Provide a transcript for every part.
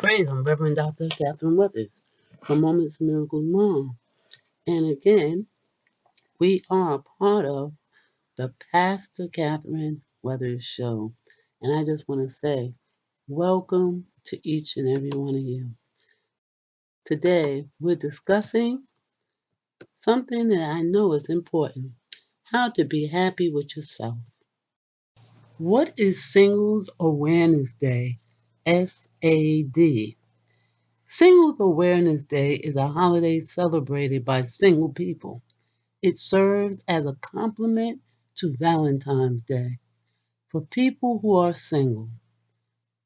Praise Him, Reverend Dr. Catherine Weathers from Moments of Miracles Mom. And again, we are a part of the Pastor Catherine Weathers Show. And I just want to say, welcome to each and every one of you. Today, we're discussing something that I know is important: how to be happy with yourself. What is Singles Awareness Day? SAD. Singles Awareness Day is a holiday celebrated by single people. It serves as a complement to Valentine's Day for people who are single,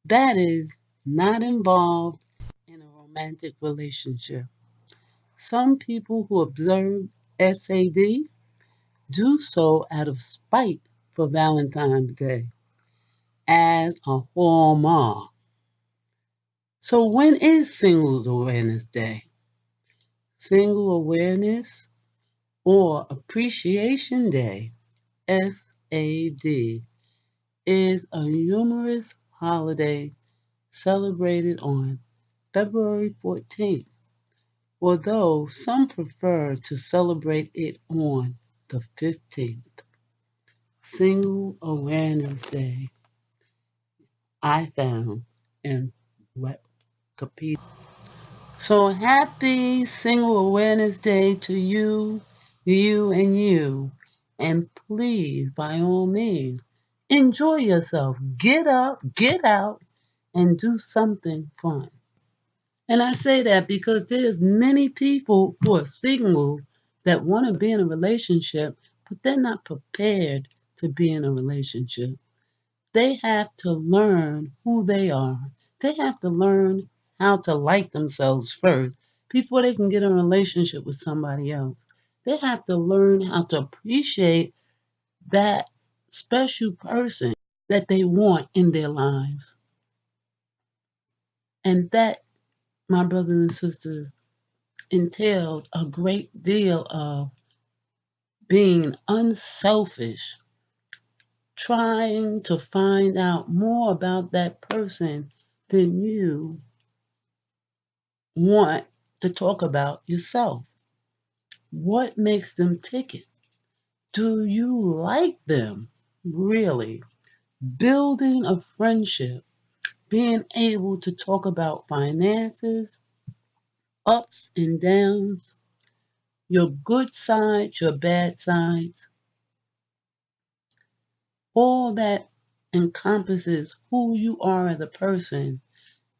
that is, not involved in a romantic relationship. Some people who observe SAD do so out of spite for Valentine's Day as a hallmark. So, when is Singles Awareness Day? Single Awareness or Appreciation Day, SAD, is a humorous holiday celebrated on February 14th, although some prefer to celebrate it on the 15th. Single Awareness Day, I found in Wikipedia. So happy Single Awareness Day to you, you, and you. And please, by all means, enjoy yourself. Get up, get out, and do something fun. And I say that because there's many people who are single that want to be in a relationship, but they're not prepared to be in a relationship. They have to learn who they are. They have to learn how to like themselves first before they can get in a relationship with somebody else. They have to learn how to appreciate that special person that they want in their lives. And that, my brothers and sisters, entails a great deal of being unselfish, trying to find out more about that person than you want to talk about yourself. What makes them tick it? Do you like them? Really? Building a friendship, being able to talk about finances, ups and downs, your good sides, your bad sides, all that encompasses who you are as a person.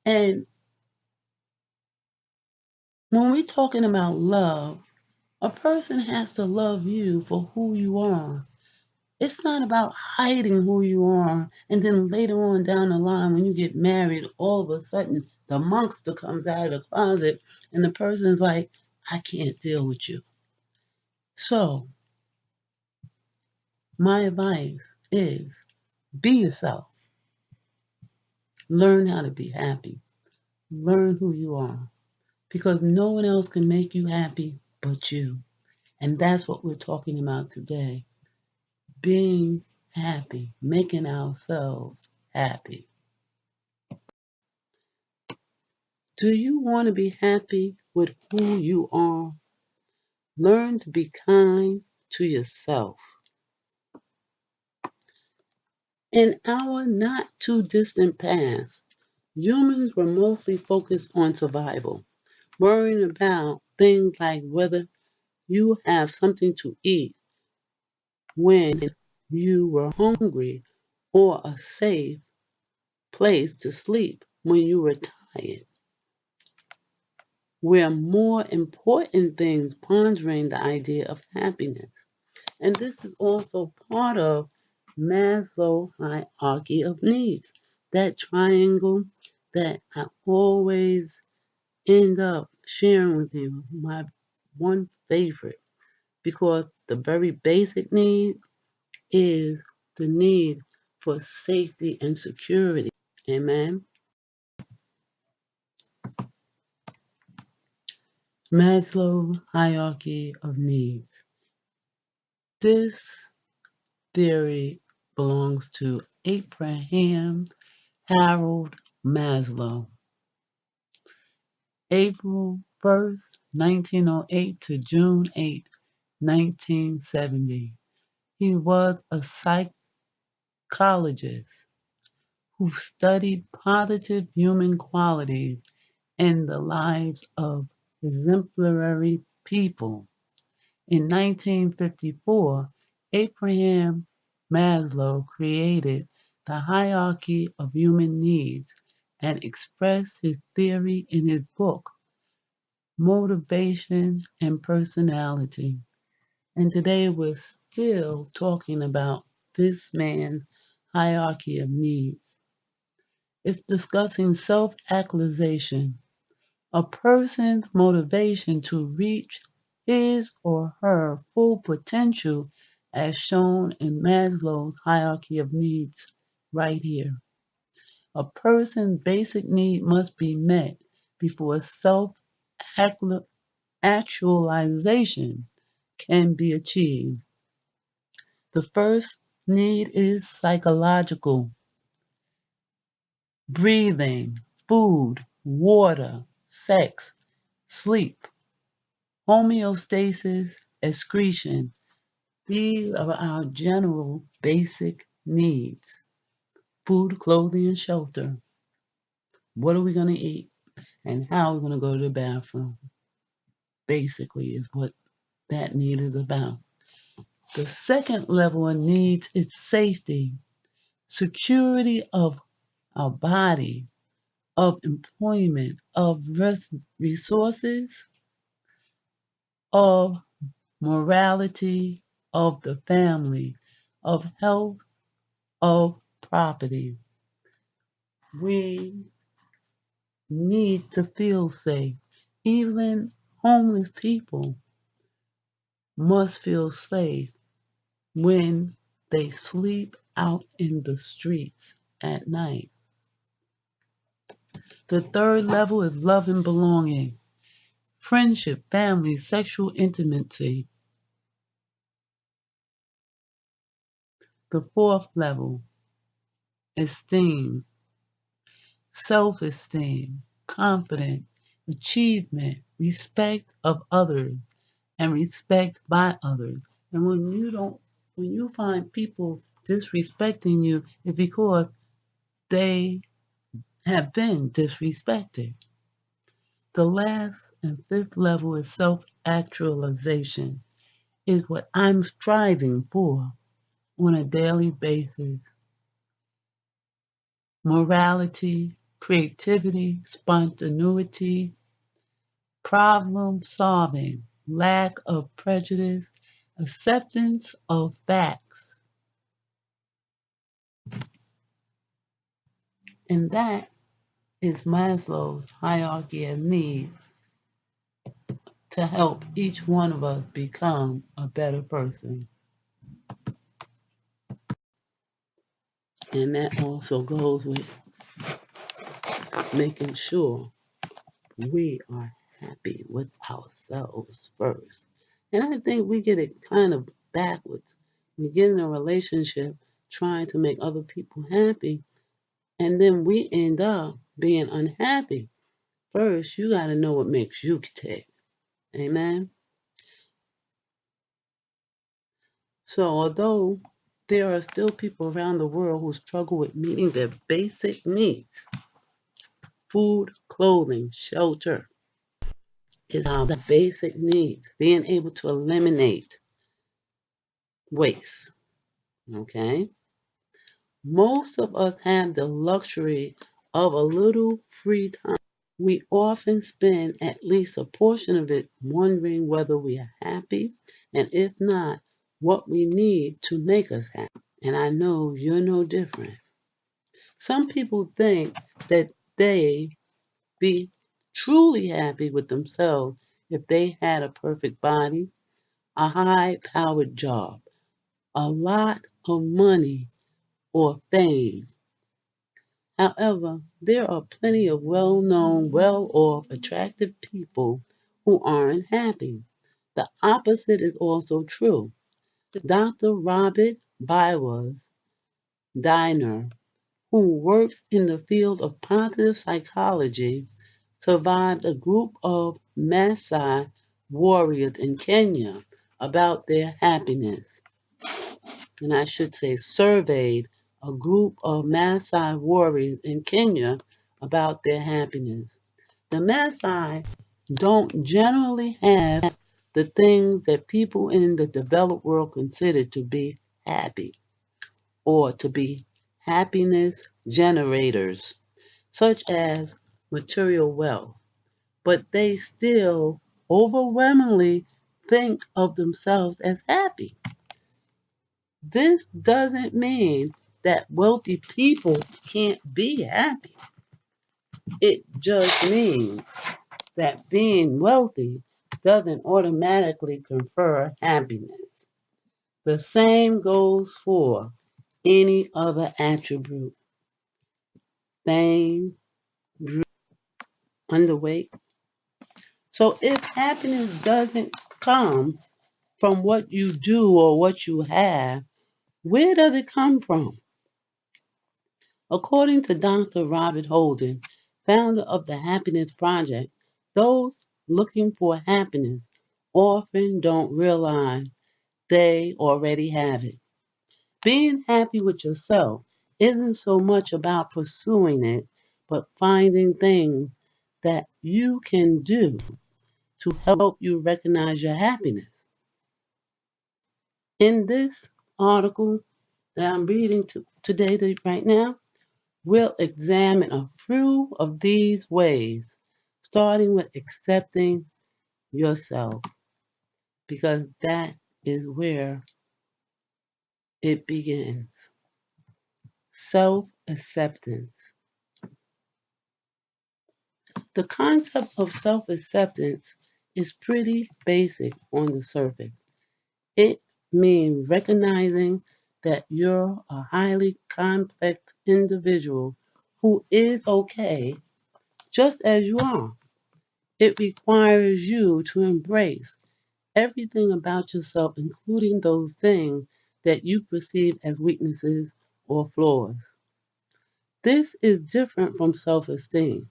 And when we're talking about love, a person has to love you for who you are. It's not about hiding who you are and then later on down the line when you get married, all of a sudden the monster comes out of the closet and the person's like, I can't deal with you. So, my advice is be yourself. Learn how to be happy. Learn who you are because no one else can make you happy but you. And that's what we're talking about today: being happy, making ourselves happy. Do you want to be happy with who you are? Learn to be kind to yourself. In our not too distant past, humans were mostly focused on survival, worrying about things like whether you have something to eat when you were hungry or a safe place to sleep when you were tired. Where more important things pondering the idea of happiness. And this is also part of Maslow hierarchy of needs, that triangle that I always end up sharing with you, my one favorite, because the very basic need is the need for safety and security. Amen. Maslow hierarchy of needs. This theory belongs to Abraham Harold Maslow. April 1st, 1908 to June 8, 1970. He was a psychologist who studied positive human qualities in the lives of exemplary people. In 1954, Abraham Maslow created the hierarchy of human needs and expressed his theory in his book, Motivation and Personality. And today we're still talking about this man's hierarchy of needs. It's discussing self actualization, a person's motivation to reach his or her full potential as shown in Maslow's hierarchy of needs right here. A person's basic need must be met before self actualization can be achieved. The first need is psychological: breathing, food, water, sex, sleep, homeostasis, excretion. These are our general basic needs: food, clothing, and shelter. What are we going to eat? And how are we going to go to the bathroom? Basically, is what that need is about. The second level of needs is safety, security of our body, of employment, of resources, of morality, of the family, of health, of property. We need to feel safe. Even homeless people must feel safe when they sleep out in the streets at night. The third level is love and belonging, friendship, family, sexual intimacy. The fourth level, esteem, self esteem, confidence, achievement, respect of others, and respect by others. And when you find people disrespecting you, it's because they have been disrespected. The last and fifth level is self actualization, is what I'm striving for on a daily basis. Morality, creativity, spontaneity, problem solving, lack of prejudice, acceptance of facts. And that is Maslow's hierarchy of needs to help each one of us become a better person. And that also goes with making sure we are happy with ourselves first. And I think we get it kind of backwards. We get in a relationship trying to make other people happy, and then we end up being unhappy. First, you got to know what makes you tick. Amen. So, although there are still people around the world who struggle with meeting their basic needs, food, clothing, shelter is our basic needs. Being able to eliminate waste. Okay? Most of us have the luxury of a little free time. We often spend at least a portion of it wondering whether we are happy, and if not, what we need to make us happy. And I know you're no different. Some people think that they be truly happy with themselves if they had a perfect body, a high powered job, a lot of money, or fame. However, there are plenty of well known, well off, attractive people who aren't happy. The opposite is also true. Dr. Robert Biwas Diner, who works in the field of positive psychology, survived a group of Maasai warriors in Kenya about their happiness. And I should say, surveyed a group of Maasai warriors in Kenya about their happiness. The Maasai don't generally have the things that people in the developed world consider to be happy or to be happiness generators, such as material wealth, but they still overwhelmingly think of themselves as happy. This doesn't mean that wealthy people can't be happy. It just means that being wealthy doesn't automatically confer happiness. The same goes for any other attribute, fame, underweight. So if happiness doesn't come from what you do or what you have, where does it come from? According to Dr. Robert Holden, founder of the Happiness Project, those looking for happiness often don't realize they already have it. Being happy with yourself isn't so much about pursuing it, but finding things that you can do to help you recognize your happiness. In this article that I'm reading today, right now, we'll examine a few of these ways, starting with accepting yourself, because that is where it begins. Self acceptance. The concept of self acceptance is pretty basic on the surface. It means recognizing that you're a highly complex individual who is okay just as you are. It requires you to embrace everything about yourself, including those things that you perceive as weaknesses or flaws. This is different from self esteem,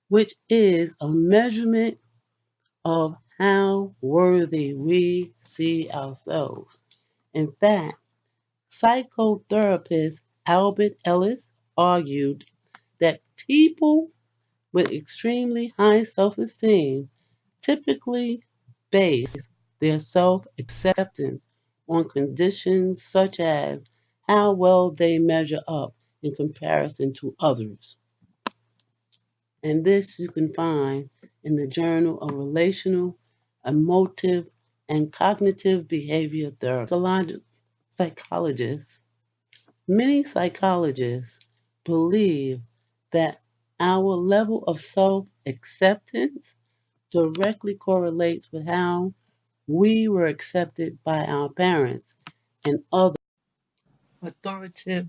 which is a measurement of how worthy we see ourselves. In fact, psychotherapist Albert Ellis argued that people with extremely high self esteem typically base their self acceptance on conditions such as how well they measure up in comparison to others. And this you can find in the Journal of Relational, Emotive, and Cognitive Behavior Therapy. Psychologists, many psychologists believe that our level of self acceptance directly correlates with how we were accepted by our parents and other authoritative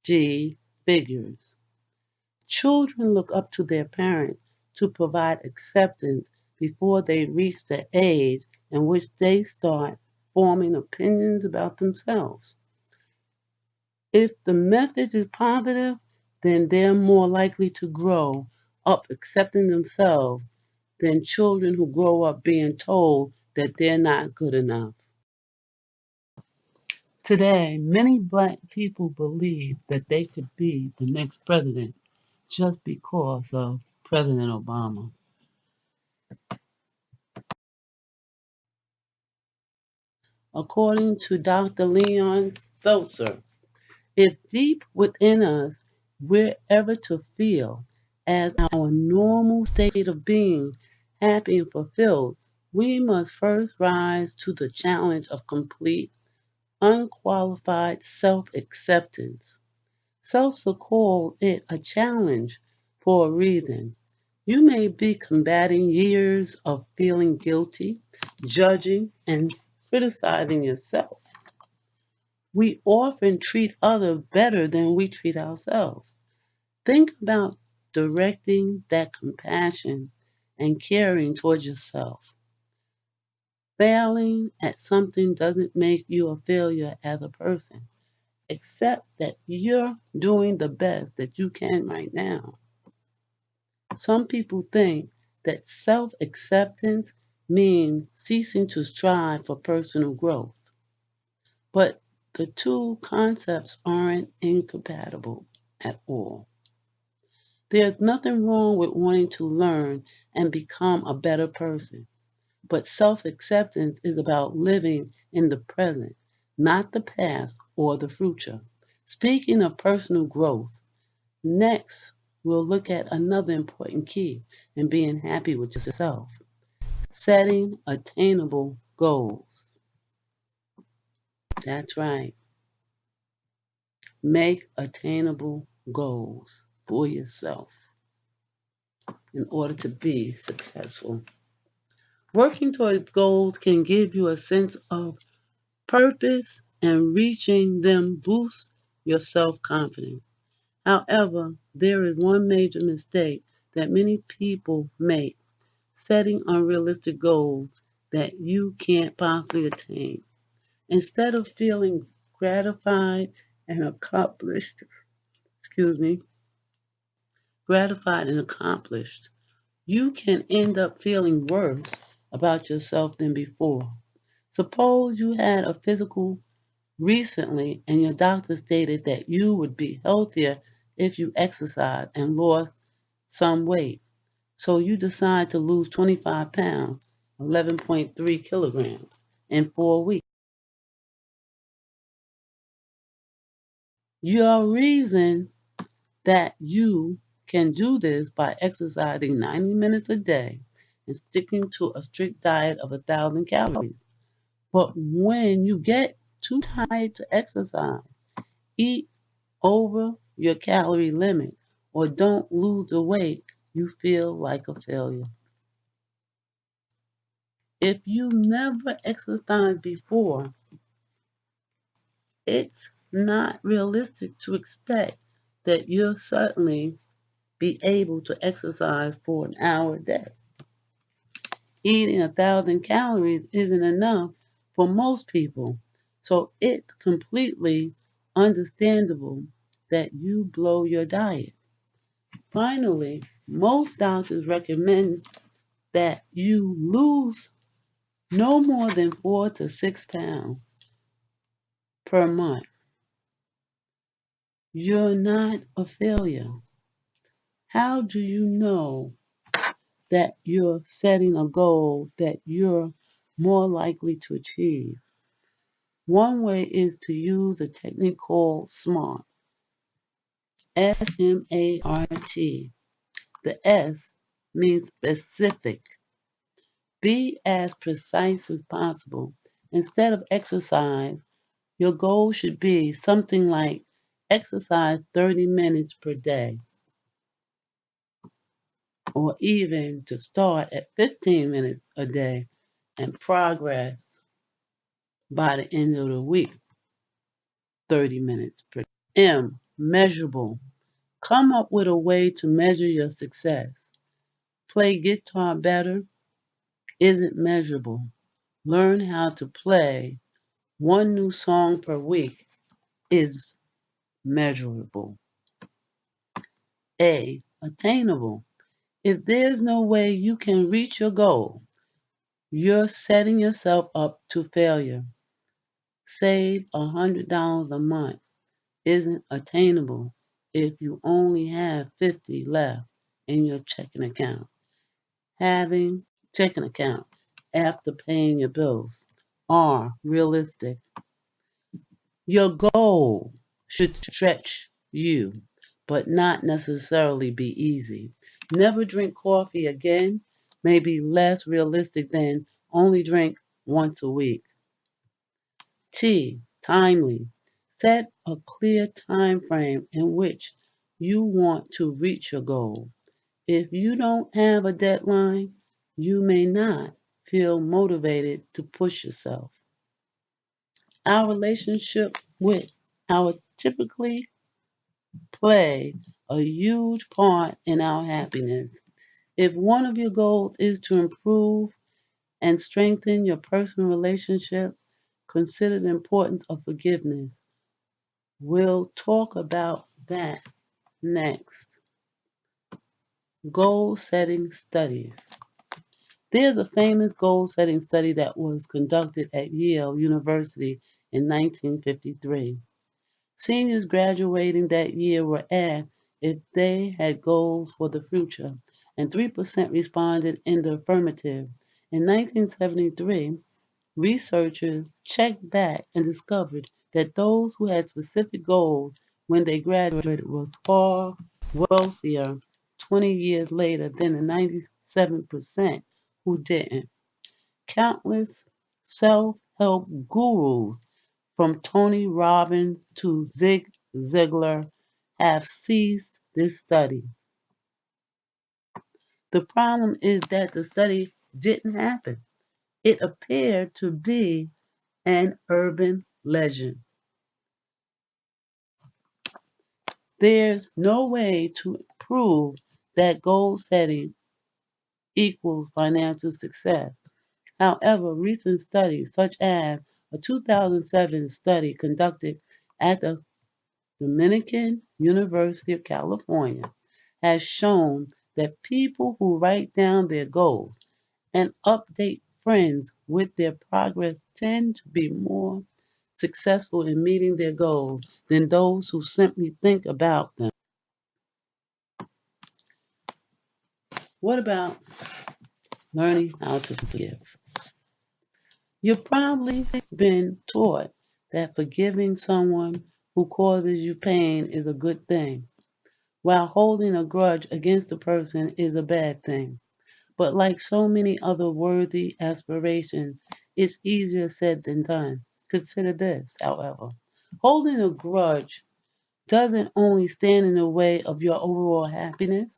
G figures. Children look up to their parents to provide acceptance before they reach the age in which they start forming opinions about themselves. If the message is positive, then they're more likely to grow up accepting themselves than children who grow up being told that they're not good enough. Today, many black people believe that they could be the next president just because of President Obama. According to Dr. Leon Seltzer, if deep within us we're ever to feel as our normal state of being happy and fulfilled, we must first rise to the challenge of complete, unqualified self acceptance. Seltzer called it a challenge for a reason. You may be combating years of feeling guilty, judging, and criticizing yourself. We often treat others better than we treat ourselves. Think about directing that compassion and caring towards yourself. Failing at something doesn't make you a failure as a person. Accept that you're doing the best that you can right now. Some people think that self acceptance means ceasing to strive for personal growth, but the two concepts aren't incompatible at all. There's nothing wrong with wanting to learn and become a better person, but self acceptance is about living in the present, not the past or the future. Speaking of personal growth, next we'll look at another important key in being happy with yourself: setting attainable goals. That's right. Make attainable goals for yourself in order to be successful. Working towards goals can give you a sense of purpose, and reaching them boosts your self confidence. However, there is one major mistake that many people make: setting unrealistic goals that you can't possibly attain. Instead of feeling gratified and accomplished, excuse me, gratified and accomplished, you can end up feeling worse about yourself than before. Suppose you had a physical recently and your doctor stated that you would be healthier if you exercised and lost some weight. So you decide to lose 25 pounds, 11.3 kilograms, in 4 weeks. Your reason that you can do this by exercising 90 minutes a day and sticking to a strict diet of 1,000 calories. But when you get too tired to exercise, eat over your calorie limit, or don't lose the weight, you feel like a failure. If you never exercised before, it's not realistic to expect that you'll certainly be able to exercise for an hour a day. Eating 1,000 calories isn't enough for most people, so it's completely understandable that you blow your diet. Finally, most doctors recommend that you lose no more than 4 to 6 pounds per month. You're not a failure. How do you know that you're setting a goal that you're more likely to achieve? One way is to use a technique called SMART. SMART. The S means specific. Be as precise as possible. Instead of exercise, your goal should be something like exercise 30 minutes per day, or even to start at 15 minutes a day and progress by the end of the week, 30 minutes per day. M, measurable. Come up with a way to measure your success. Play guitar better isn't measurable. Learn how to play one new song per week is measurable. A, attainable. If there's no way you can reach your goal, you're setting yourself up to failure. Save $100 a month isn't attainable if you only have 50 left in your checking account. Having checking account after paying your bills are realistic. Your goal should stretch you, but not necessarily be easy. Never drink coffee again may be less realistic than only drink once a week. T, timely. Set a clear time frame in which you want to reach your goal. If you don't have a deadline, you may not feel motivated to push yourself. Our relationship with our typically play a huge part in our happiness. If one of your goals is to improve and strengthen your personal relationship, consider the importance of forgiveness. We'll talk about that next. Goal setting studies. There's a famous goal setting study that was conducted at Yale University in 1953. Seniors graduating that year were asked if they had goals for the future, and 3% responded in the affirmative. In 1973, researchers checked back and discovered that those who had specific goals when they graduated were far wealthier 20 years later than the 97% who didn't. Countless self help gurus, from Tony Robbins to Zig Ziglar, have seized this study. The problem is that the study didn't happen. It appeared to be an urban legend. There's no way to prove that goal setting equals financial success. However, recent studies, such as a 2007 study conducted at the Dominican University of California, has shown that people who write down their goals and update friends with their progress tend to be more successful in meeting their goals than those who simply think about them. What about learning how to forgive? You've probably been taught that forgiving someone who causes you pain is a good thing, while holding a grudge against a person is a bad thing. But like so many other worthy aspirations, it's easier said than done. Consider this, however. Holding a grudge doesn't only stand in the way of your overall happiness,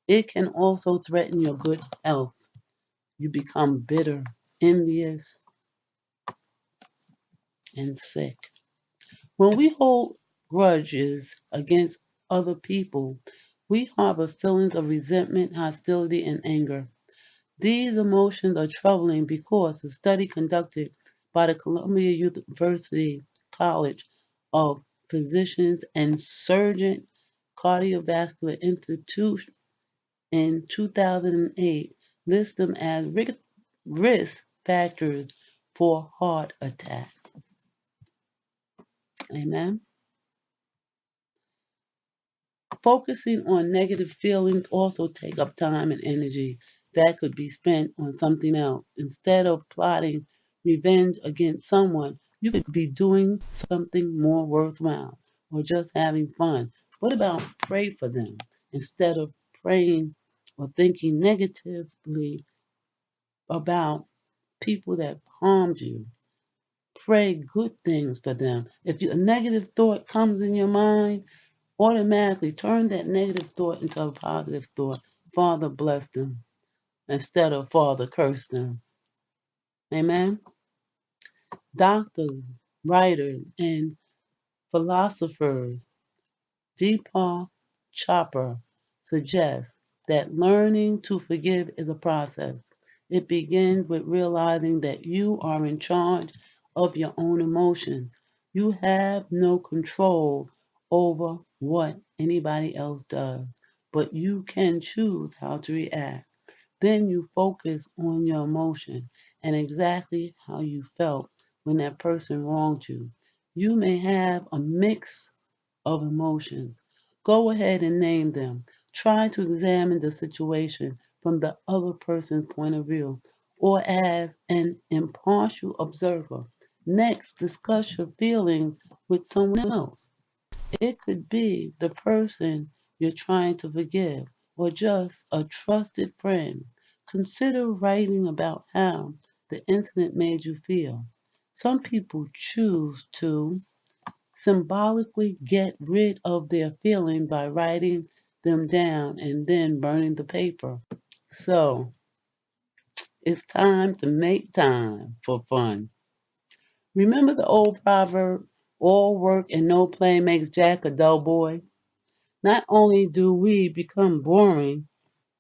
it can also threaten your good health. You become bitter, envious, and sick. When we hold grudges against other people, we harbor feelings of resentment, hostility, and anger. These emotions are troubling because a study conducted by the Columbia University College of Physicians and Surgeon Cardiovascular Institute in 2008 lists them as risk factors for heart attack. Amen. Focusing on negative feelings also take up time and energy that could be spent on something else. Instead of plotting revenge against someone, you could be doing something more worthwhile or just having fun. What about pray for them instead of praying or thinking negatively about people that harmed you? Pray good things for them. If a negative thought comes in your mind, automatically turn that negative thought into a positive thought. Father bless them instead of Father curse them. Amen. Doctors, writers, and philosophers Deepak Chopra suggests that learning to forgive is a process. It begins with realizing that you are in charge of your own emotions. You have no control over what anybody else does, but you can choose how to react. Then you focus on your emotion and exactly how you felt when that person wronged you. You may have a mix of emotions. Go ahead and name them. Try to examine the situation from the other person's point of view or as an impartial observer. Next, discuss your feelings with someone else. It could be the person you're trying to forgive or just a trusted friend. Consider writing about how the incident made you feel. Some people choose to symbolically get rid of their feeling by writing them down and then burning the paper. So it's time to make time for fun. Remember the old proverb, all work and no play makes Jack a dull boy? Not only do we become boring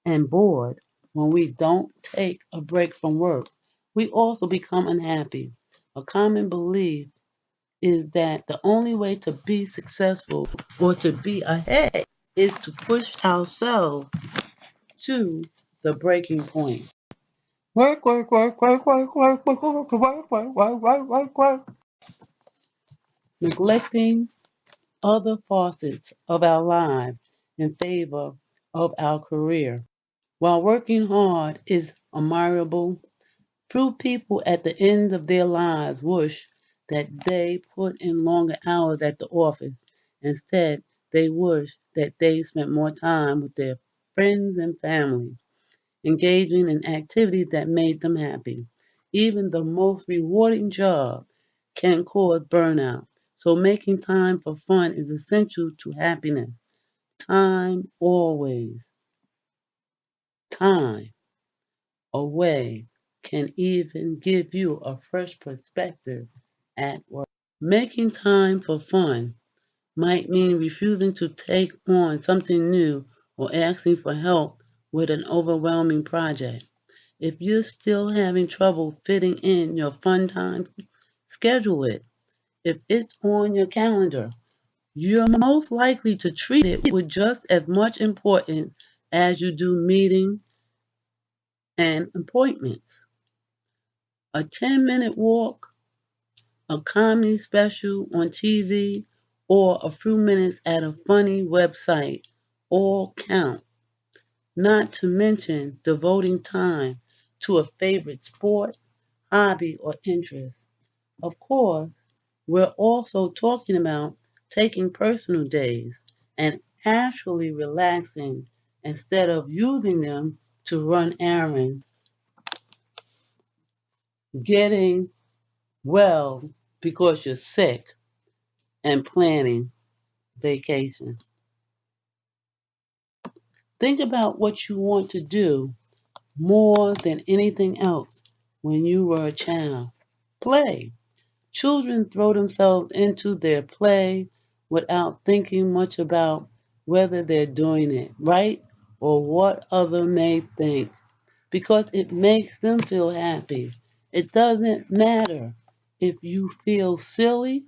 and bored when we don't take a break from work, we also become unhappy. A common belief is that the only way to be successful or to be ahead is to push ourselves to the breaking point. Work, work, work, work, work, work, work, work, work, work, work, work, work, work. Neglecting other facets of our lives in favor of our career. While working hard is admirable, few people at the end of their lives wish that they put in longer hours at the office. Instead, they wish that they spent more time with their friends and family, engaging in activities that made them happy. Even the most rewarding job can cause burnout. So making time for fun is essential to happiness. Time always. Time away can even give you a fresh perspective at work. Making time for fun might mean refusing to take on something new or asking for help with an overwhelming project. If you're still having trouble fitting in your fun time, schedule it. If it's on your calendar, you're most likely to treat it with just as much importance as you do meetings and appointments. A 10-minute walk, a comedy special on TV, or a few minutes at a funny website all count, not to mention devoting time to a favorite sport, hobby, or interest. Of course, we're also talking about taking personal days and actually relaxing instead of using them to run errands, getting well because you're sick, and planning vacations. Think about what you want to do more than anything else when you were a child. Play. Children throw themselves into their play without thinking much about whether they're doing it right or what others may think because it makes them feel happy. It doesn't matter if you feel silly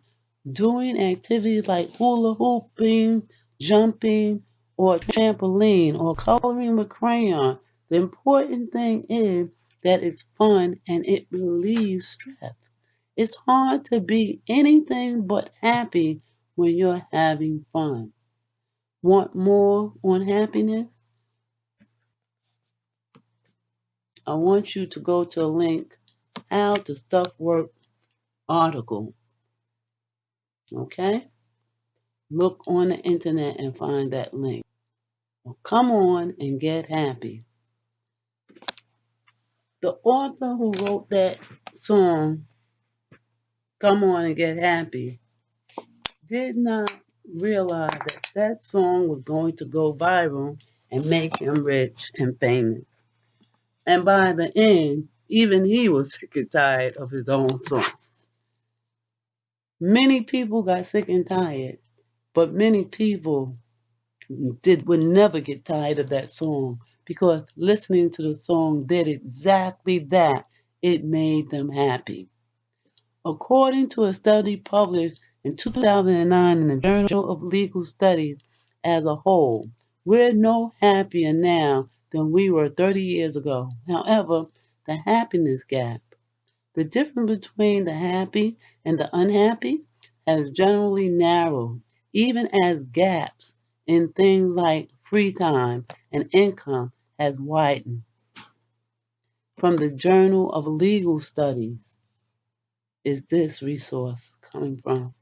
doing activities like hula hooping, jumping, or trampoline, or coloring with crayon. The important thing is that it's fun and it relieves stress. It's hard to be anything but happy when you're having fun. Want more on happiness? I want you to go to a link, How to Stuff Work article. Okay? Look on the internet and find that link. Well, come on and get happy. The author who wrote that song, Come On and Get Happy, did not realize that that song was going to go viral and make him rich and famous. And by the end, even he was sick and tired of his own song. Many people got sick and tired, but many people would never get tired of that song because listening to the song did exactly that. It made them happy. According to a study published in 2009 in the Journal of Legal Studies as a whole, we're no happier now than we were 30 years ago. However, the happiness gap, the difference between the happy and the unhappy, has generally narrowed, even as gaps in things like free time and income has widened. From the Journal of Legal Studies is this resource coming from.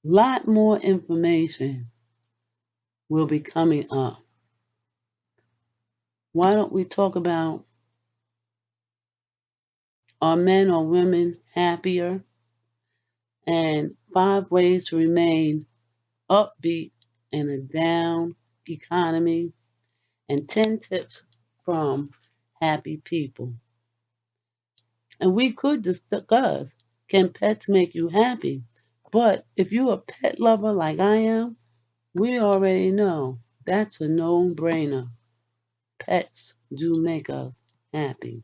Lot more information will be coming up. Why don't we talk about, are men or women happier, and 5 ways to remain upbeat in a down economy, and 10 tips from happy people. And we could discuss, can pets make you happy? But if you're a pet lover like I am, we already know that's a no-brainer. Pets do make us happy.